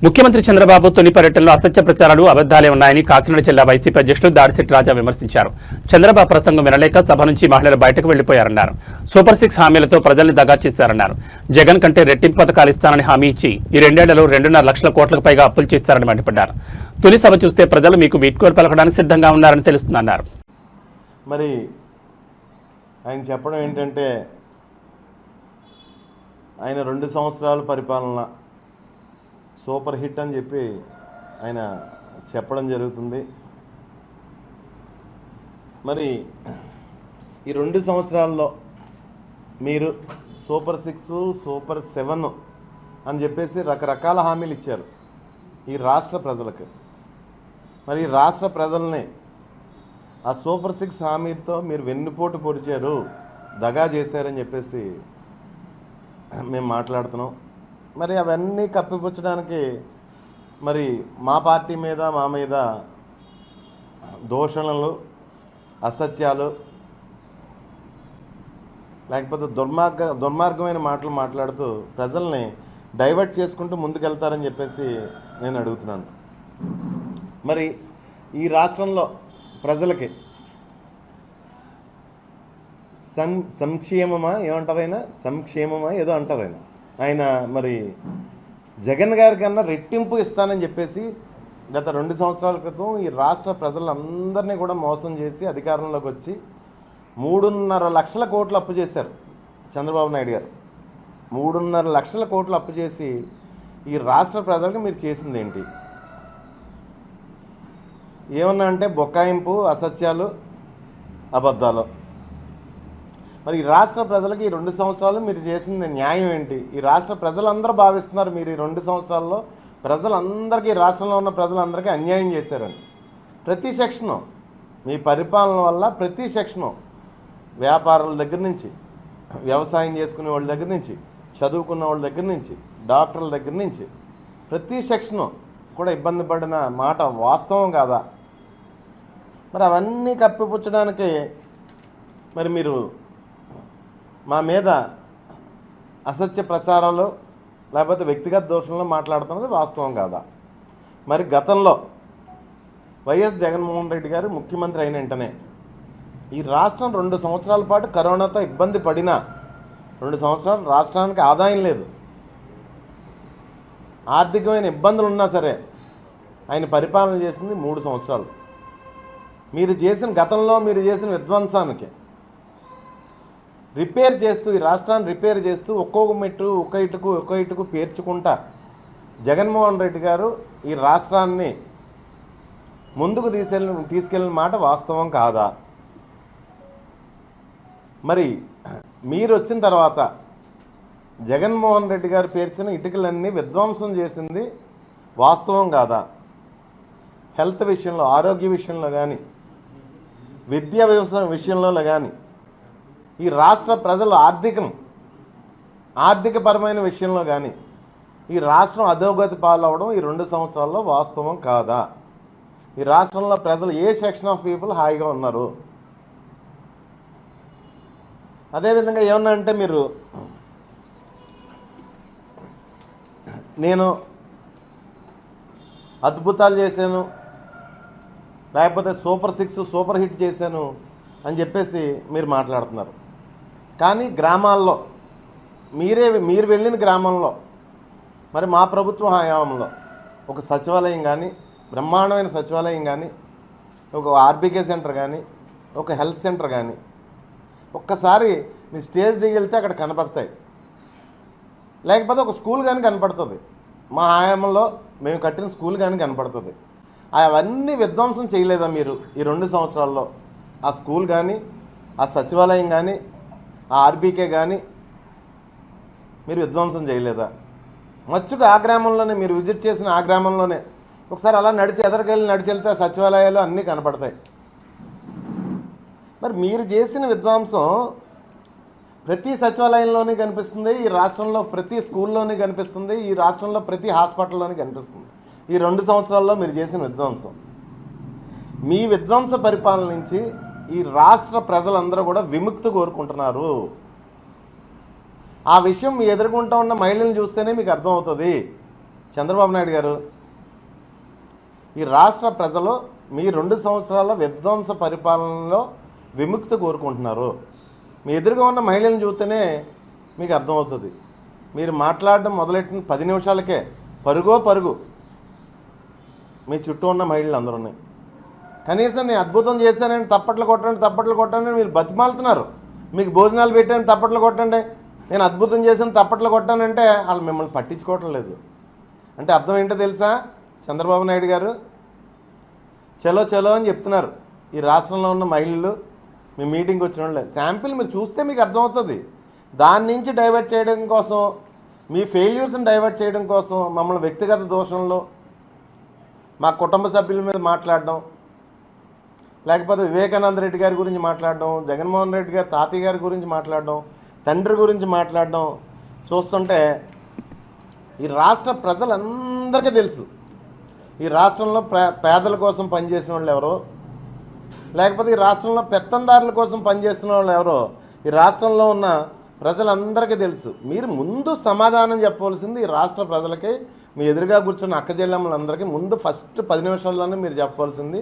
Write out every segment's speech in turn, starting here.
ముఖ్యమంత్రి చంద్రబాబు తొలి పర్యటనలో అసత్య ప్రచారాలు అబద్ధాలే ఉన్నాయని కాకినాడ జిల్లా వైసీపీ అధ్యక్షులు దాడిశెట్టి రాజా విమర్శించారు. చంద్రబాబు ప్రసంగం వినలేక సభ నుంచి మహిళలు బయటకు వెళ్లిపోయారన్నారు. సూపర్ 6 హామీలతో ప్రజల్ని దగా చేశారన్నారు. జగన్ కంటే రెట్టింపు పథకాలు ఇస్తానని హామీ ఇచ్చి ఈ 2 ఏళ్లలో 2.5 లక్షల కోట్లకు పైగా అప్పులు చేశారని మండిపడ్డారు. తొలి సభ చూస్తే ప్రజలు మీకు వీడ్కోలు పలకడానికి సిద్ధంగా ఉన్నారని తెలుస్తుందన్నారు. మరి ఆయన చెప్పడం ఏంటంటే ఆయన 2 సంవత్సరాల పరిపాలన సూపర్ హిట్ అని చెప్పి ఆయన చెప్పడం జరుగుతుంది. మరి ఈ 2 సంవత్సరాల్లో మీరు సూపర్ 6 సూపర్ 7 అని చెప్పేసి రకరకాల హామీలు ఇచ్చారు ఈ రాష్ట్ర ప్రజలకు. మరి ఈ రాష్ట్ర ప్రజల్ని ఆ సూపర్ 6 హామీలతో మీరు వెన్నుపోటు పొడిచారు, దగా చేశారని చెప్పేసి మేము మాట్లాడుతున్నాం. మరి అవన్నీ కప్పిపుచ్చడానికి మరి మా పార్టీ మీద మా మీద దూషణలు, అసత్యాలు, లేకపోతే దుర్మార్గమైన మాటలు మాట్లాడుతూ ప్రజల్ని డైవర్ట్ చేసుకుంటూ ముందుకెళ్తారని చెప్పేసి నేను అడుగుతున్నాను. మరి ఈ రాష్ట్రంలో ప్రజలకి సంక్షేమమా ఏమంటారైనా సంక్షేమమా ఏదో అంటారు ఆయన మరి జగన్ గారి కన్నా రెట్టింపు ఇస్తానని చెప్పేసి గత 2 సంవత్సరాల క్రితం ఈ రాష్ట్ర ప్రజలందరినీ కూడా మోసం చేసి అధికారంలోకి వచ్చి 3.5 లక్షల కోట్లు అప్పు చేశారు చంద్రబాబు నాయుడు గారు. 3.5 లక్షల కోట్లు అప్పు చేసి ఈ రాష్ట్ర ప్రజలకు మీరు చేసింది ఏంటి? ఏమన్నా అంటే బొక్కాయింపు, అసత్యాలు, అబద్ధాలు. మరి ఈ రాష్ట్ర ప్రజలకి ఈ 2 సంవత్సరాలు మీరు చేసింది న్యాయం ఏంటి? ఈ రాష్ట్ర ప్రజలందరూ భావిస్తున్నారు మీరు ఈ 2 సంవత్సరాల్లో ప్రజలందరికీ, రాష్ట్రంలో ఉన్న ప్రజలందరికీ అన్యాయం చేశారని. ప్రతి సెక్షను మీ పరిపాలన వల్ల ప్రతి సెక్షను వ్యాపారుల దగ్గర నుంచి, వ్యవసాయం చేసుకునే వాళ్ళ దగ్గర నుంచి, చదువుకున్న వాళ్ళ దగ్గర నుంచి, డాక్టర్ల దగ్గర నుంచి ప్రతి సెక్షను కూడా ఇబ్బంది పడిన మాట వాస్తవం కాదా? మరి అవన్నీ కప్పిపుచ్చడానికి మరి మీరు మా మీద అసత్య ప్రచారాలు లేకపోతే వ్యక్తిగత దోషంలో మాట్లాడుతున్నది వాస్తవం కాదా? మరి గతంలో వైఎస్ జగన్మోహన్ రెడ్డి గారు ముఖ్యమంత్రి అయిన వెంటనే ఈ రాష్ట్రం 2 సంవత్సరాల పాటు కరోనాతో ఇబ్బంది పడినా 2 సంవత్సరాలు రాష్ట్రానికి ఆదాయం లేదు, ఆర్థికమైన ఇబ్బందులు ఉన్నా సరే ఆయన పరిపాలన చేసింది 3 సంవత్సరాలు. గతంలో మీరు చేసిన విధ్వంసానికి రిపేర్ చేస్తూ, ఈ రాష్ట్రాన్ని రిపేర్ చేస్తూ ఒక్కొక్క మెట్టు ఒక్క ఇటుకు పేర్చుకుంటా జగన్మోహన్ రెడ్డి గారు ఈ రాష్ట్రాన్ని ముందుకు తీసుకెళ్ళిన మాట వాస్తవం కాదా? మరి మీరు వచ్చిన తర్వాత జగన్మోహన్ రెడ్డి గారు పేర్చిన ఇటుకలన్నీ విధ్వంసం చేసింది వాస్తవం కాదా? హెల్త్ విషయంలో, ఆరోగ్య విషయంలో కానీ, విద్యా విషయంలో కానీ, ఈ రాష్ట్ర ప్రజలు ఆర్థికపరమైన విషయంలో కానీ ఈ రాష్ట్రం అధోగతి పాలవడం ఈ 2 సంవత్సరాల్లో వాస్తవం కాదా? ఈ రాష్ట్రంలో ప్రజలు ఏ సెక్షన్ ఆఫ్ పీపుల్ హాయిగా ఉన్నారు? అదేవిధంగా ఏమన్నా అంటే మీరు నేను అద్భుతాలు చేశాను, లేకపోతే సూపర్ 6 సూపర్ హిట్ చేశాను అని చెప్పేసి మీరు మాట్లాడుతున్నారు. కానీ గ్రామాల్లో మీరు వెళ్ళిన గ్రామంలో మరి మా ప్రభుత్వ హయాంలో ఒక సచివాలయం కానీ, బ్రహ్మాండమైన సచివాలయం కానీ, ఒక ఆర్బీకే సెంటర్ కానీ, ఒక హెల్త్ సెంటర్ కానీ ఒక్కసారి మీ స్టేజ్ దిగి వెళ్తే అక్కడ కనపడతాయి. లేకపోతే ఒక స్కూల్ కానీ కనపడుతుంది. మా హయాంలో మేము కట్టిన స్కూల్ కానీ కనపడుతుంది. అవన్నీ విధ్వంసం చేయలేదా మీరు ఈ 2 సంవత్సరాల్లో? ఆ స్కూల్ కానీ, ఆ సచివాలయం కానీ, ఆ ఆర్బీకే కానీ మీరు విధ్వంసం చేయలేదా? మచ్చుకు ఆ గ్రామంలోనే మీరు విజిట్ చేసిన ఆ గ్రామంలోనే ఒకసారి అలా ఎదరికెళ్ళి నడిచెళ్తే ఆ సచివాలయాలు అన్నీ కనపడతాయి. మరి మీరు చేసిన విధ్వంసం ప్రతి సచివాలయంలోనే కనిపిస్తుంది, ఈ రాష్ట్రంలో ప్రతి స్కూల్లోనే కనిపిస్తుంది, ఈ రాష్ట్రంలో ప్రతి హాస్పిటల్లోనే కనిపిస్తుంది. ఈ 2 సంవత్సరాల్లో మీరు చేసిన విధ్వంసం. మీ విధ్వంస పరిపాలన నుంచి ఈ రాష్ట్ర ప్రజలందరూ కూడా విముక్తి కోరుకుంటున్నారు. ఆ విషయం మీ ఎదుర్కొంటూ ఉన్న మహిళలను చూస్తేనే మీకు అర్థమవుతుంది. చంద్రబాబు నాయుడు గారు, ఈ రాష్ట్ర ప్రజలు మీ 2 సంవత్సరాల విధ్వంస పరిపాలనలో విముక్తి కోరుకుంటున్నారు. మీ ఎదురుగా ఉన్న మహిళలను చూస్తేనే మీకు అర్థమవుతుంది. మీరు మాట్లాడడం మొదలెట్టిన 10 నిమిషాలకే పరుగు మీ చుట్టూ ఉన్న మహిళలు అందరూ ఉన్నాయి. కనీసం నేను అద్భుతం చేశానని తప్పట్లు కొట్టండి మీరు బతిమాలుతున్నారు. మీకు భోజనాలు పెట్టాను తప్పట్లు కొట్టండి, నేను అద్భుతం చేశాను తప్పట్లు కొట్టానంటే వాళ్ళు మిమ్మల్ని పట్టించుకోవటం లేదు. అంటే అర్థం ఏంటో తెలుసా? చంద్రబాబు నాయుడు గారు చలో అని చెప్తున్నారు. ఈ రాష్ట్రంలో ఉన్న మహిళలు మీ మీటింగ్కి వచ్చిన వాళ్ళే శాంపిల్ మీరు చూస్తే మీకు అర్థమవుతుంది. దాని నుంచి డైవర్ట్ చేయడం కోసం, మీ ఫెయిల్యూర్స్ని డైవర్ట్ చేయడం కోసం మమ్మల్ని వ్యక్తిగత దోషంలో మా కుటుంబ సభ్యుల మీద మాట్లాడడం, లేకపోతే వివేకానంద రెడ్డి గారి గురించి మాట్లాడడం, జగన్మోహన్ రెడ్డి గారి తాతయ్య గారి గురించి మాట్లాడడం, తండ్రి గురించి మాట్లాడడం చూస్తుంటే ఈ రాష్ట్ర ప్రజలందరికీ తెలుసు ఈ రాష్ట్రంలో పేదల కోసం పనిచేసిన వాళ్ళు ఎవరో, లేకపోతే ఈ రాష్ట్రంలో పెత్తందారుల కోసం పనిచేసిన వాళ్ళు ఎవరో ఈ రాష్ట్రంలో ఉన్న ప్రజలందరికీ తెలుసు. మీరు ముందు సమాధానం చెప్పవలసింది ఈ రాష్ట్ర ప్రజలకి, మీ ఎదురుగా కూర్చున్న అక్క చెల్లెమ్మలందరికీ ముందు ఫస్ట్ 10 నిమిషాల్లోనే మీరు చెప్పవలసింది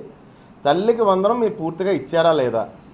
తల్లికి వందనం మీరు పూర్తిగా ఇచ్చారా లేదా.